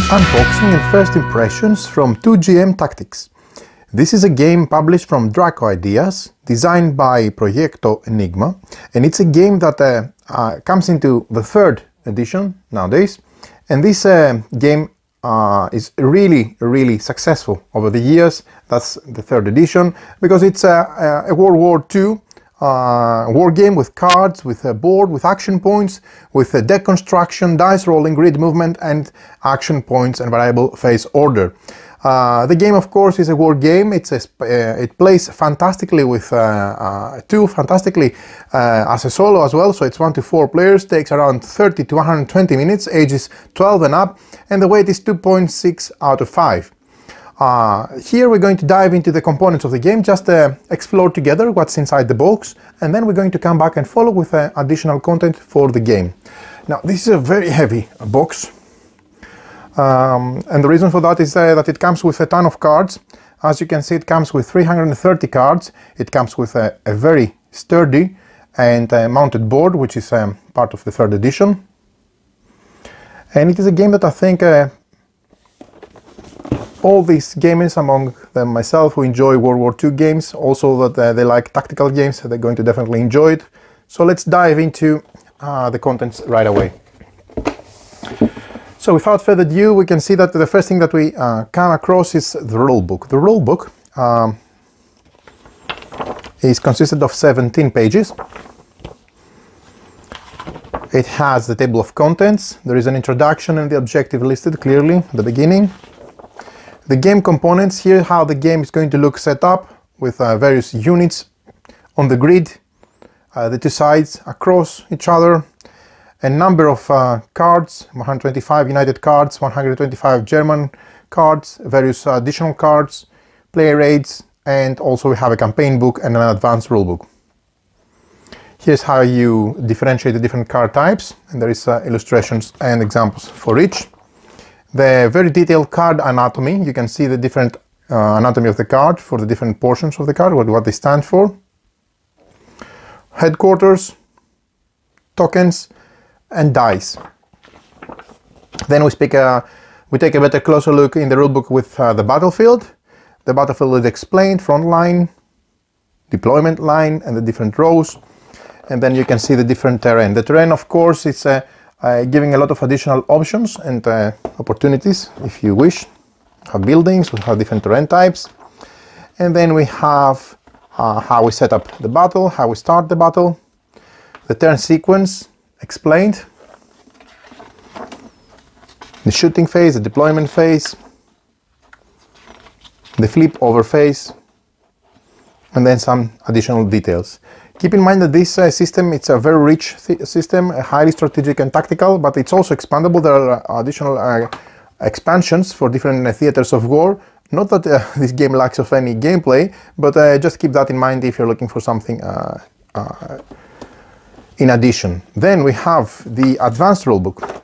Unboxing and first impressions from 2GM Tactics. This is a game published from Draco Ideas, designed by Proyecto Enigma, and it's a game that comes into the third edition nowadays. And this game is really successful over the years. That's the third edition, because it's a World War II war game with cards, with a board, with action points, with a deck construction, dice rolling, grid movement, and action points and variable phase order. The game, of course, is a war game. It plays fantastically with fantastically as a solo as well. So it's 1 to 4 players, takes around 30 to 120 minutes, ages 12 and up, and the weight is 2.6 out of 5. Here we're going to dive into the components of the game, just explore together what's inside the box, and then we're going to come back and follow with additional content for the game. Now, this is a very heavy box, and the reason for that is that it comes with a ton of cards. As you can see, it comes with 330 cards. It comes with a very sturdy and mounted board, which is part of the third edition. And it is a game that I think all these gamers, among them myself, who enjoy World War II games, also that they like tactical games, they're going to definitely enjoy it. So let's dive into the contents right away. So without further ado, we can see that the first thing that we come across is the rulebook. The rulebook is consisted of 17 pages. It has the table of contents. There is an introduction and the objective listed clearly at the beginning. The game components, here how the game is going to look set up with various units on the grid, the two sides across each other, a number of cards, 125 United cards, 125 German cards, various additional cards, player aids, and also we have a campaign book and an advanced rulebook. Here's how you differentiate the different card types, and there is illustrations and examples for each. The very detailed card anatomy, you can see the different anatomy of the card for the different portions of the card, what they stand for. Headquarters, tokens, and dice. Then we take a better closer look in the rulebook with the battlefield. The battlefield is explained, front line, deployment line, and the different rows. And then you can see the different terrain. The terrain, of course, is giving a lot of additional options and opportunities if you wish. We have buildings, we have different terrain types, and then we have how we set up the battle, how we start the battle, the turn sequence explained, the shooting phase, the deployment phase, the flip over phase, and then some additional details. Keep in mind that this system, it's a very rich system, highly strategic and tactical, but it's also expandable. There are additional expansions for different theaters of war. Not that this game lacks of any gameplay, but just keep that in mind if you're looking for something in addition. Then we have the advanced rulebook,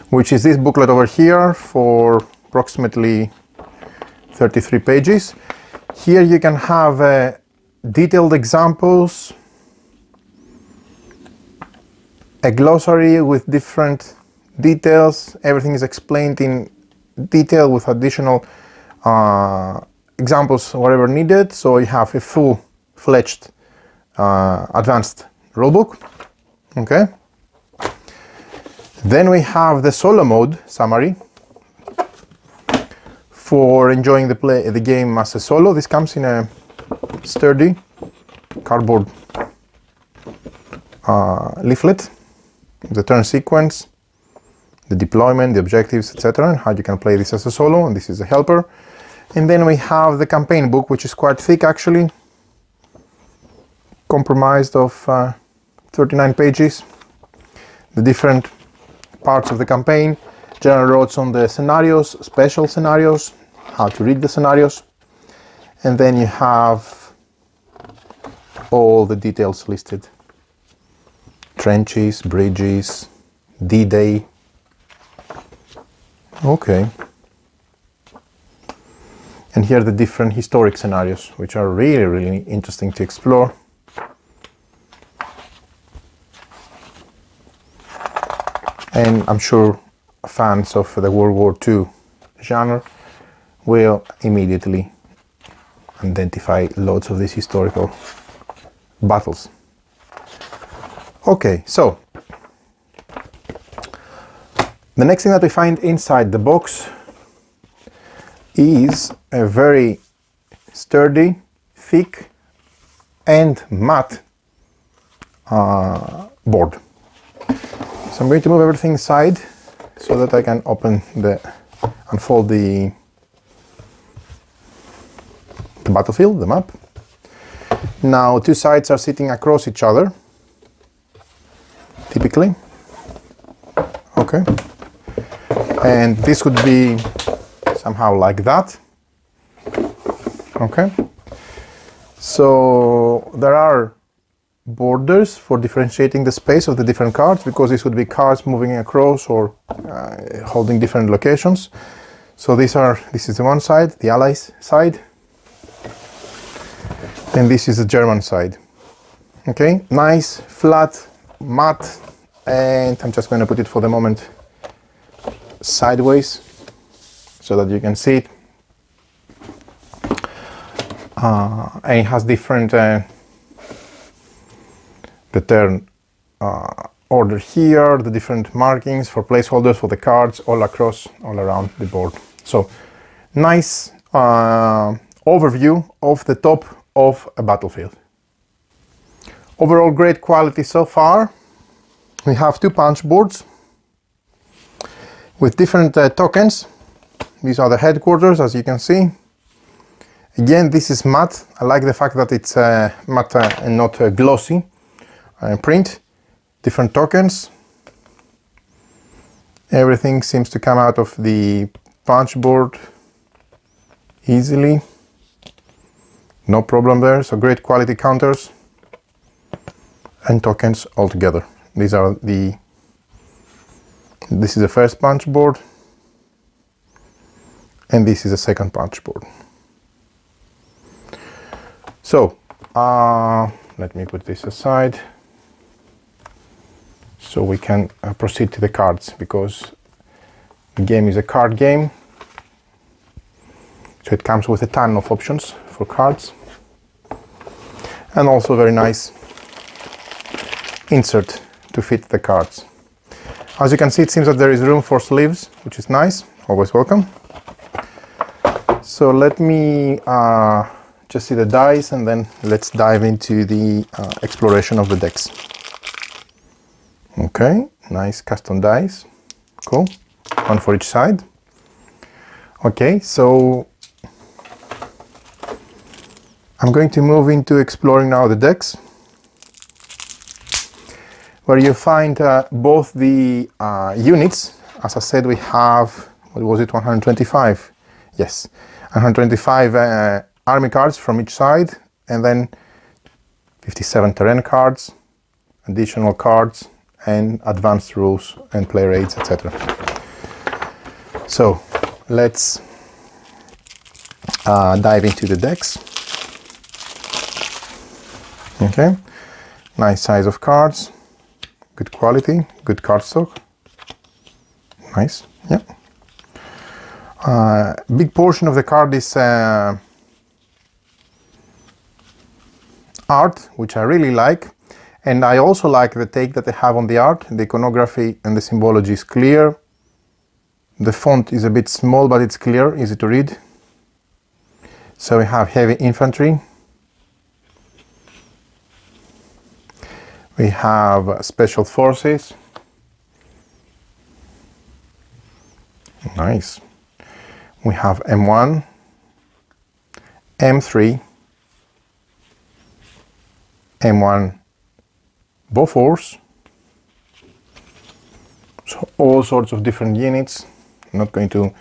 which is this booklet over here for approximately 33 pages. Here you can have detailed examples, a glossary with different details. Everything is explained in detail with additional examples wherever needed. So you have a full-fledged advanced rulebook. Okay. Then we have the solo mode summary for enjoying the game as a solo. This comes in a sturdy cardboard leaflet, the turn sequence, the deployment, the objectives, etc., and how you can play this as a solo, and this is a helper. And then we have the campaign book, which is quite thick actually, comprised of 39 pages, the different parts of the campaign, general notes on the scenarios, special scenarios, how to read the scenarios, and then you have all the details listed. Trenches, bridges, D-Day. Okay. And here are the different historic scenarios, which are really interesting to explore. And I'm sure fans of the World War II genre will immediately identify lots of these historical battles. Okay, so the next thing that we find inside the box is a very sturdy, thick and matte board. So I'm going to move everything aside so that I can unfold the battlefield, the map. Now two sides are sitting across each other, typically. Okay. And this would be somehow like that. Okay. So there are borders for differentiating the space of the different cards, because this would be cards moving across or holding different locations. So this is the one side, the Allies side, and this is the German side. Okay, nice, flat, matte, and I'm just going to put it for the moment sideways so that you can see it. And it has different the turn order here, the different markings for placeholders for the cards all around the board. So nice overview of the top of a battlefield. Overall great quality so far. We have two punch boards with different tokens. These are the headquarters, as you can see. Again, this is matte. I like the fact that it's matte and not glossy print. Different tokens. Everything seems to come out of the punch board easily. No problem there. So great quality counters and tokens all together. This is the first punch board, and this is the second punch board. So let me put this aside so we can proceed to the cards, because the game is a card game, so it comes with a ton of options for cards, and also very nice insert to fit the cards. As you can see, it seems that there is room for sleeves, which is nice, always welcome. So let me just see the dice, and then let's dive into the exploration of the decks. Okay, nice custom dice, cool, one for each side. Okay, so I'm going to move into exploring now the decks, where you find both the units. As I said, we have, what was it, 125? Yes, 125 army cards from each side, and then 57 terrain cards, additional cards, and advanced rules and player aids, etc. So let's dive into the decks. Okay, nice size of cards, good quality, good cardstock, nice, yeah. Big portion of the card is art, which I really like, and I also like the take that they have on the art. The iconography and the symbology is clear. The font is a bit small, but it's clear, easy to read. So we have heavy infantry. We have special forces. Nice. We have M1, M3, M1 Bofors. So all sorts of different units. I'm not going to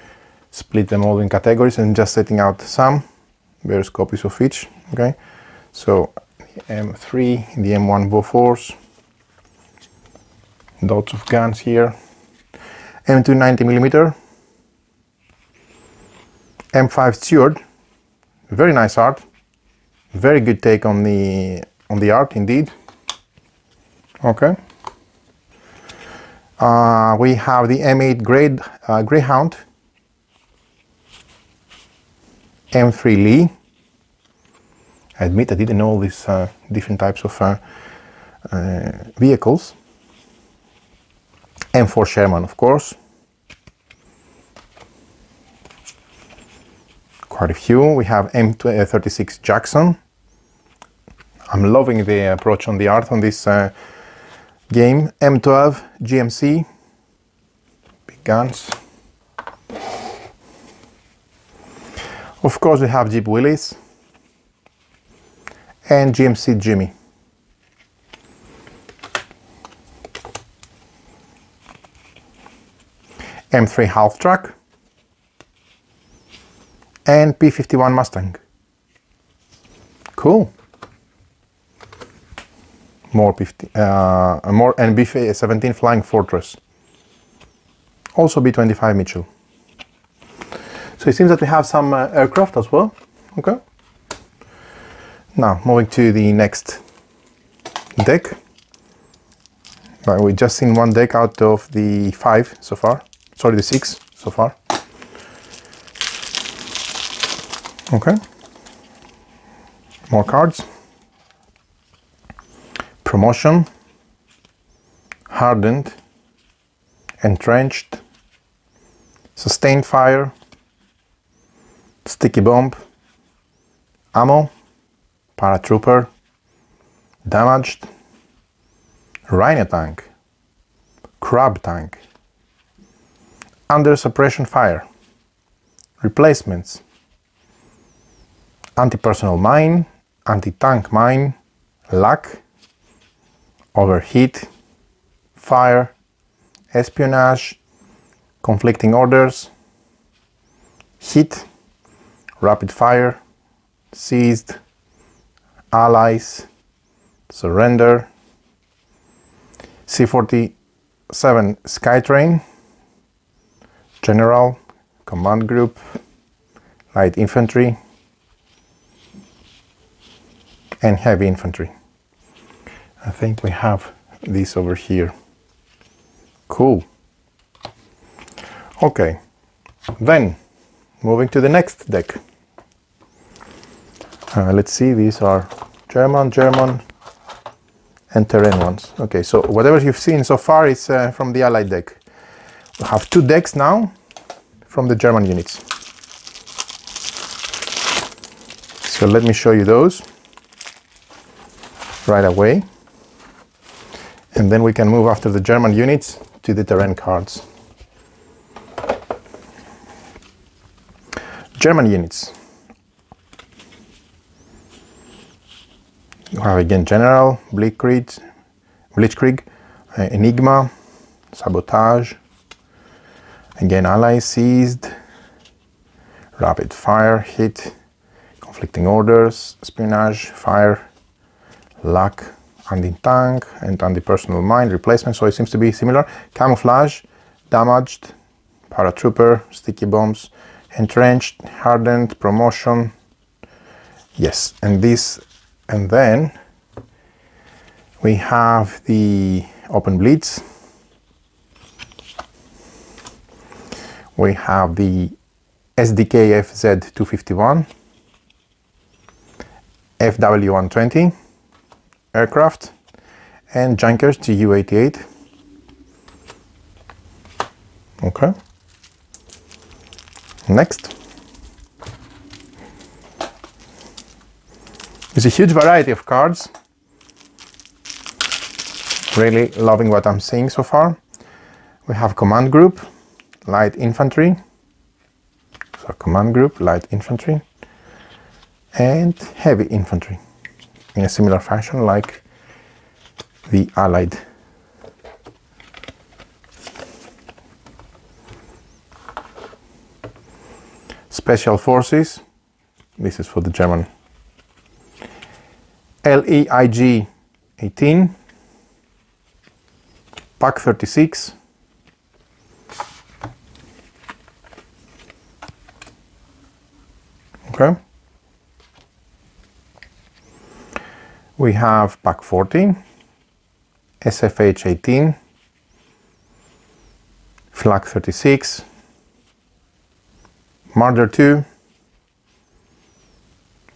split them all in categories, and just setting out some, various copies of each. Okay, so M3, the M1 Bofors, lots of guns here, M2 90mm, M5 Steward, very nice art, very good take on the art indeed. Okay, We have the M8 Greyhound, M3 Lee. I admit I didn't know all these different types of vehicles. M4 Sherman, of course. Quite a few. We have M36 Jackson. I'm loving the approach on the art on this game. M12 GMC, big guns. Of course we have Jeep Willys and GMC Jimmy. M3 half track and P51 Mustang. Cool. More and B17 Flying Fortress. Also B25 Mitchell. So it seems that we have some aircraft as well. Okay. Now moving to the next deck. We've just seen one deck out of the 5 so far. Sorry, the 6 so far. Okay. More cards. Promotion, Hardened, Entrenched, Sustained Fire, Sticky Bomb, Ammo, Paratrooper, Damaged, Rhino Tank, Crab Tank, Under Suppression Fire, Replacements, Anti-Personnel Mine, Anti-Tank Mine, Lack, Overheat, Fire, Espionage, Conflicting Orders, Hit, Rapid Fire, Seized, Allies, Surrender, C-47 Skytrain, General, Command Group, Light Infantry, and Heavy Infantry. I think we have this over here. Cool. Okay, then moving to the next deck. Let's see, these are German, and terrain ones. Okay, so whatever you've seen so far is from the Allied deck. We have 2 decks now from the German units. So let me show you those right away. And then we can move after the German units to the terrain cards. German units. You have again General, Blitzkrieg, Enigma, Sabotage, again Allies, Seized, Rapid Fire, Hit, Conflicting Orders, Espionage, Fire, Lack, Anti-Tank and Anti-Personnel Mine, Replacement, so it seems to be similar. Camouflage, Damaged, Paratrooper, Sticky Bombs, Entrenched, Hardened, Promotion. Yes, and this, and then we have the Open Blitz. We have the SDK FZ251, FW120 aircraft, and Junkers GU88. Okay. Next. There's a huge variety of cards. Really loving what I'm seeing so far. We have Command Group, Light Infantry. So Command Group, Light Infantry, and Heavy Infantry in a similar fashion like the Allied. Special Forces, this is for the German. LEIG 18, PAK 36, okay. We have PAK 14, SFH 18, Flag 36, Marder 2,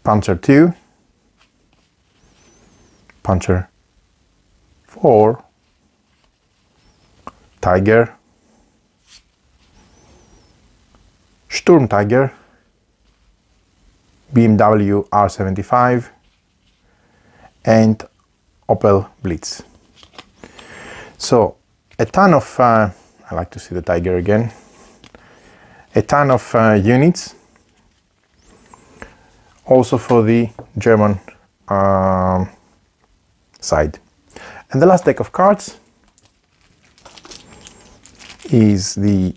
Puncher 2, Puncher 4, Tiger, Sturm Tiger, BMW R75, and Opel Blitz. So a ton of, I like to see the Tiger again, a ton of units, also for the German side. And the last deck of cards is the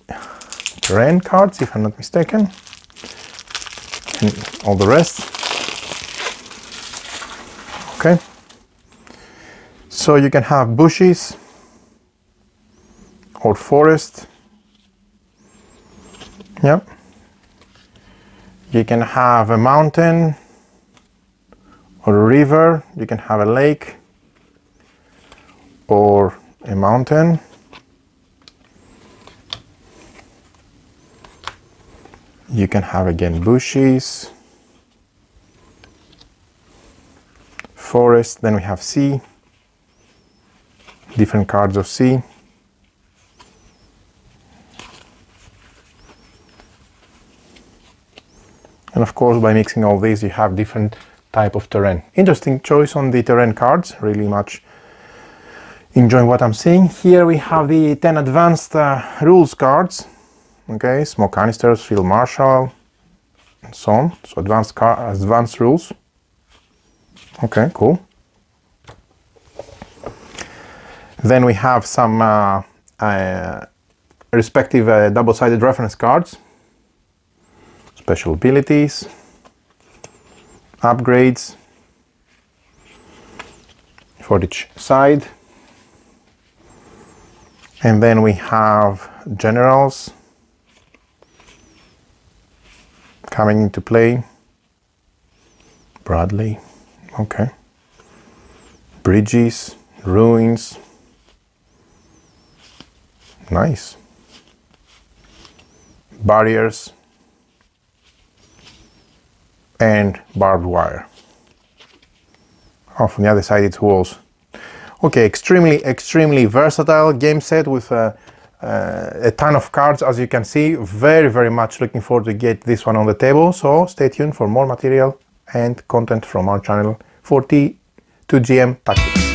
terrain cards, if I'm not mistaken, and all the rest. Okay, so you can have bushes or forest. Yep. You can have a mountain or a river. You can have a lake or a mountain. You can have again bushes, forest, then we have sea, different cards of sea. And of course, by mixing all these, you have different type of terrain. Interesting choice on the terrain cards, really much enjoying what I'm seeing. Here we have the 10 advanced rules cards. Okay, smoke canisters, field marshal, and so on. So advanced rules. Okay, cool. Then we have some respective double-sided reference cards. Special abilities, upgrades for each side. And then we have generals coming into play. Bradley, okay. Bridges, ruins, nice. Barriers, and barbed wire. Oh, from the other side it's walls. Okay, extremely versatile game set with a ton of cards, as you can see. Very much looking forward to get this one on the table, so stay tuned for more material and content from our channel for T2GM Tactics.